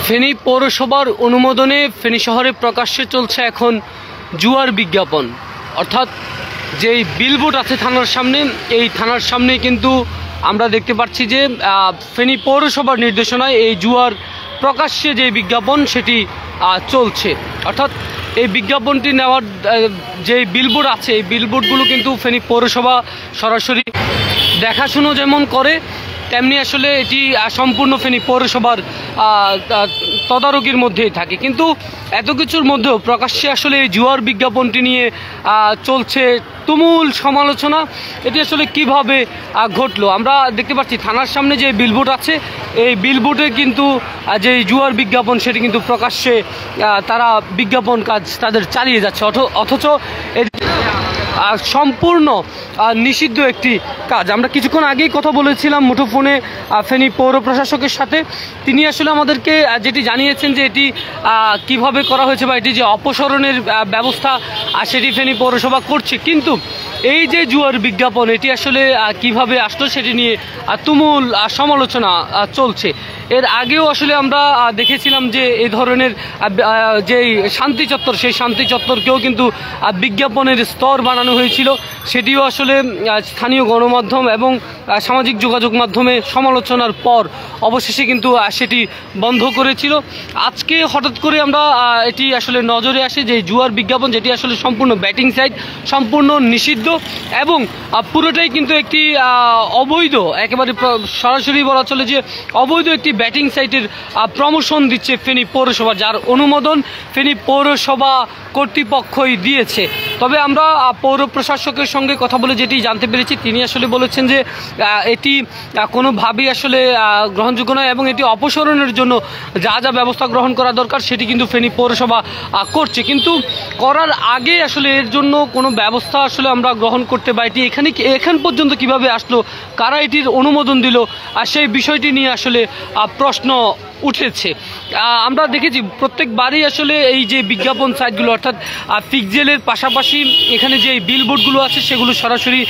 ফেনী পৌরসভার অনুমোদনে ফেনী শহরে প্রকাশ্যে চলছে এখন জুয়ার বিজ্ঞাপন, অর্থাৎ যেই বিলবোর্ড আছে থানার সামনে, এই থানার সামনে কিন্তু আমরা দেখতে পাচ্ছি যে ফেনী পৌরসভার নির্দেশনায় এই জুয়ার প্রকাশ্যে যে বিজ্ঞাপন সেটি চলছে। অর্থাৎ এই বিজ্ঞাপনটি নেওয়ার যে বিলবোর্ড আছে, এই বিলবোর্ডগুলো কিন্তু ফেনী পৌরসভা সরাসরি দেখাশুনো যেমন করে, তেমনি আসলে এটি সম্পূর্ণ ফেনী পৌরসভার তদারকির মধ্যেই থাকে। কিন্তু এত কিছুর মধ্যেও প্রকাশ্যে আসলে এই জুয়ার বিজ্ঞাপনটি নিয়ে চলছে তুমুল সমালোচনা। এটি আসলে কিভাবে ঘটলো? আমরা দেখতে পাচ্ছি থানার সামনে যে বিলবোর্ড আছে, এই বিলবোর্ডে কিন্তু যে জুয়ার বিজ্ঞাপন সেটি কিন্তু প্রকাশ্যে তারা বিজ্ঞাপন কাজ তাদের চালিয়ে যাচ্ছে, অথচ সম্পূর্ণ নিষিদ্ধ একটি কাজ। আমরা কিছুক্ষণ আগেই কথা বলেছিলাম মুঠোফোনে ফেনী পৌর প্রশাসকের সাথে। তিনি আসলে আমাদেরকে যেটি জানিয়েছেন যে এটি কিভাবে করা হয়েছে বা এটি যে অপসারণের ব্যবস্থা সেটি ফেনী পৌরসভা করছে, কিন্তু এই যে জুয়ার বিজ্ঞাপন এটি আসলে কিভাবে আসলো সেটি নিয়ে তুমুল সমালোচনা চলছে। এর আগেও আসলে আমরা দেখেছিলাম যে এই ধরনের যেই শান্তি চত্বর, সেই শান্তি চত্বরকেও কিন্তু বিজ্ঞাপনের স্তর বানানো হয়েছিল, সেটিও আসলে স্থানীয় গণমাধ্যম এবং সামাজিক যোগাযোগ মাধ্যমে সমালোচনার পর অবশেষে কিন্তু সেটি বন্ধ করেছিল। আজকে হঠাৎ করে আমরা এটি আসলে নজরে আসে যে জুয়ার বিজ্ঞাপন, যেটি আসলে সম্পূর্ণ ব্যাটিং সাইট, সম্পূর্ণ নিষিদ্ধ এবং পুরোটাই কিন্তু একটি অবৈধ, একেবারে সরাসরি বলা চলে যে অবৈধ একটি ব্যাটিং সাইটের প্রমোশন দিচ্ছে ফেনী পৌরসভা, যার অনুমোদন ফেনী পৌরসভা কর্তৃপক্ষই দিয়েছে। তবে আমরা পৌর প্রশাসকের সঙ্গে কথা বলে যেটি জানতে পেরেছি, তিনি আসলে বলেছেন যে এটি কোনোভাবেই আসলে গ্রহণযোগ্য নয় এবং এটি অপসারণের জন্য যা যা ব্যবস্থা গ্রহণ করা দরকার সেটি কিন্তু ফেনী পৌরসভা করছে, কিন্তু করার আগে আসলে এর জন্য কোনো ব্যবস্থা আসলে আমরা গ্রহণ করতে বা এটি এখান পর্যন্ত কিভাবে আসলো, কারা এটির অনুমোদন দিল, আর সেই বিষয়টি নিয়ে আসলে প্রশ্ন উঠেছে। আমরা দেখেছি প্রত্যেকবারই আসলে এই যে বিজ্ঞাপন সাইটগুলো, অর্থাৎ পিক্সেলের পাশাপাশি এখানে যে বিলবোর্ডগুলো আছে সেগুলো সরাসরি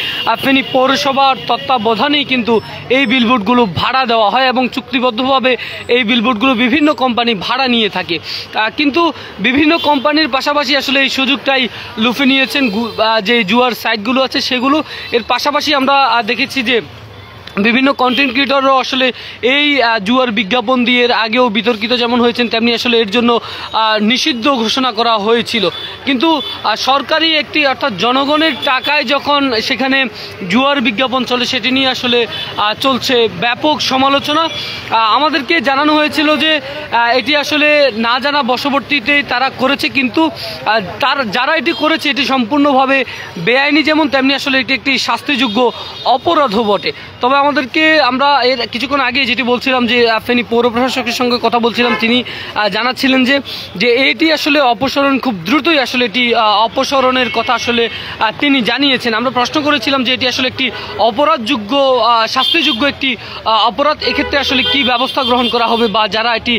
ফেনী পৌরসভার তত্ত্বাবধানেই কিন্তু এই বিলবোর্ডগুলো ভাড়া দেওয়া হয় এবং চুক্তিবদ্ধভাবে এই বিলবোর্ডগুলো বিভিন্ন কোম্পানি ভাড়া নিয়ে থাকে, কিন্তু বিভিন্ন কোম্পানির পাশাপাশি আসলে এই সুযোগটাই লুফে নিয়েছেন যে জুয়ার সাইটগুলো আছে সেগুলো। এর পাশাপাশি আমরা দেখেছি যে বিভিন্ন কন্টেন্ট ক্রিয়েটররাও আসলে এই জুয়ার বিজ্ঞাপন দিয়ে এর আগেও বিতর্কিত যেমন হয়েছেন, তেমনি আসলে এর জন্য নিষিদ্ধ ঘোষণা করা হয়েছিল। কিন্তু সরকারি একটি, অর্থাৎ জনগণের টাকায় যখন সেখানে জুয়ার বিজ্ঞাপন চলে, সেটি নিয়ে আসলে চলছে ব্যাপক সমালোচনা। আমাদেরকে জানানো হয়েছিল যে এটি আসলে না জানা বশবর্তীতে তারা করেছে, কিন্তু যারা এটি করেছে এটি সম্পূর্ণভাবে বেআইনি, যেমন তেমনি আসলে এটি একটি শাস্তিযোগ্য অপরাধও বটে। তবে আমরা এর কিছুক্ষণ আগে যেটি বলছিলাম যে ফেনী পৌর প্রশাসকের সঙ্গে কথা বলছিলাম, তিনি জানাচ্ছিলেন যে এটি আসলে অপসারণ খুব দ্রুতই আসলে এটি অপসারণের কথা আসলে তিনি জানিয়েছেন। আমরা প্রশ্ন করেছিলাম যে এটি আসলে একটি অপরাধযোগ্য, শাস্তিযোগ্য একটি অপরাধ, এক্ষেত্রে আসলে কি ব্যবস্থা গ্রহণ করা হবে বা যারা এটি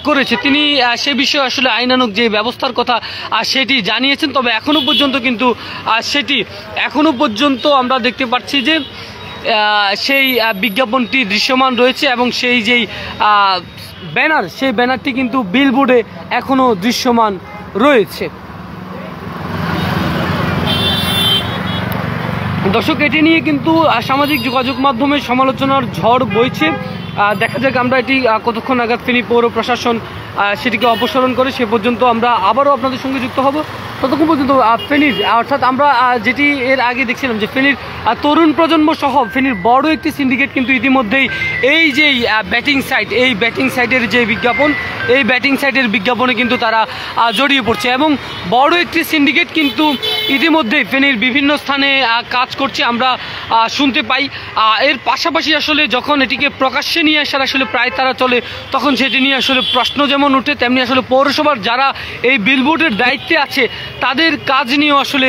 করেছে, তিনি সে বিষয়ে আসলে আইনানুগ যে ব্যবস্থার কথা সেটি জানিয়েছেন। তবে এখনো পর্যন্ত আমরা দেখতে পাচ্ছি যে সেই বিজ্ঞাপনটি দৃশ্যমান রয়েছে এবং সেই যেই ব্যানার, সেই ব্যানারটি কিন্তু বিলবোর্ডে এখনও দৃশ্যমান রয়েছে। দর্শক, এটি নিয়ে কিন্তু সামাজিক যোগাযোগ মাধ্যমে সমালোচনার ঝড় বইছে। দেখা যাক আমরা এটি কতক্ষণ নাগাদ ফেনী পৌর প্রশাসন সেটিকে অপসারণ করে, সে পর্যন্ত আমরা আবারও আপনাদের সঙ্গে যুক্ত হব। ততক্ষণ পর্যন্ত ফেনীর, অর্থাৎ আমরা যেটি এর আগে দেখছিলাম যে ফেনীর তরুণ প্রজন্ম সহ ফেনীর বড় একটি সিন্ডিকেট কিন্তু ইতিমধ্যেই এই যে ব্যাটিং সাইট, এই ব্যাটিং সাইটের যে বিজ্ঞাপন, এই ব্যাটিং সাইটের বিজ্ঞাপনে কিন্তু তারা জড়িয়ে পড়ছে এবং বড় একটি সিন্ডিকেট কিন্তু ইতিমধ্যেই ফেনীর বিভিন্ন স্থানে কাজ করছে, আমরা শুনতে পাই। এর পাশাপাশি আসলে যখন এটিকে প্রকাশ্যে নিয়ে আসার আসলে প্রায় তারা চলে, তখন সেটি নিয়ে আসলে প্রশ্ন যেমন উঠে, তেমনি আসলে পৌরসভার যারা এই বিলবোর্ডের দায়িত্বে আছে তাদের কাজ নিয়েও আসলে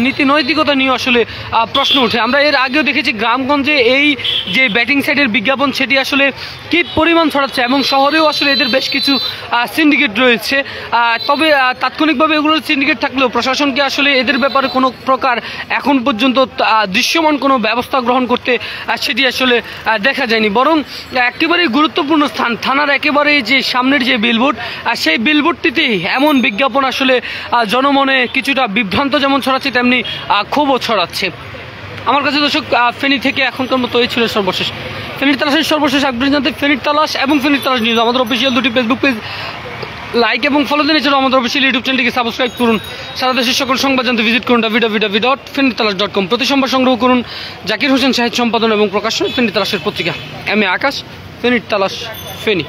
নীতি নৈতিকতা নিয়েও আসলে প্রশ্ন ওঠে। আমরা এর আগেও দেখেছি গ্রামগঞ্জে এই যে ব্যাটিং সাইডের বিজ্ঞাপন সেটি আসলে কী পরিমাণ ছড়াচ্ছে, এবং শহরেও আসলে এদের বেশ কিছু সিন্ডিকেট রয়েছে। তবে তাৎক্ষণিকভাবে এগুলোর সিন্ডিকেট থাকলেও প্রশাসনকে আসলে এদের ব্যাপারে কোনো প্রকার এখন পর্যন্ত দৃশ্যমান কোনো ব্যবস্থা গ্রহণ করতে সেটি আসলে দেখা যায়নি। বরং একেবারেই গুরুত্বপূর্ণ স্থান থানার একেবারে যে সামনের যে বিলবোর্ড, সেই বিলবোর্ডটিতেই এমন বিজ্ঞাপন আসলে জনমনে কিছুটা বিভ্রান্ত যেমন ছড়াচ্ছে তেমনি ক্ষোভও ছড়াচ্ছে। আমার কাছে দর্শক ফেনী থেকে এখনকার মতো এই ছিল সর্বশেষ। ফেনীর তালাশের সর্বশেষ আপডেট জানতে ফেনীর তালাশ এবং ফেনীর তালাশ নিউজ আমাদের অফিসিয়াল দুটি ফেসবুক পেজ লাইক এবং ফলো দিন। এছাড়াও আমাদের অফিসিয়াল ইউটিউব চ্যানেলটিকে সাবস্ক্রাইব করুন। সারা দেশের সকল সংবাদ জানতে ভিজিট করুন www.fenitalas.com। প্রতি সোমবার সংগ্রহ করুন জাকির হোসেন শাহিদ সম্পাদন এবং প্রকাশন ফেনীর তালাশের পত্রিকা। আমি আকাশ, ফেনীর তালাশ, ফেনী।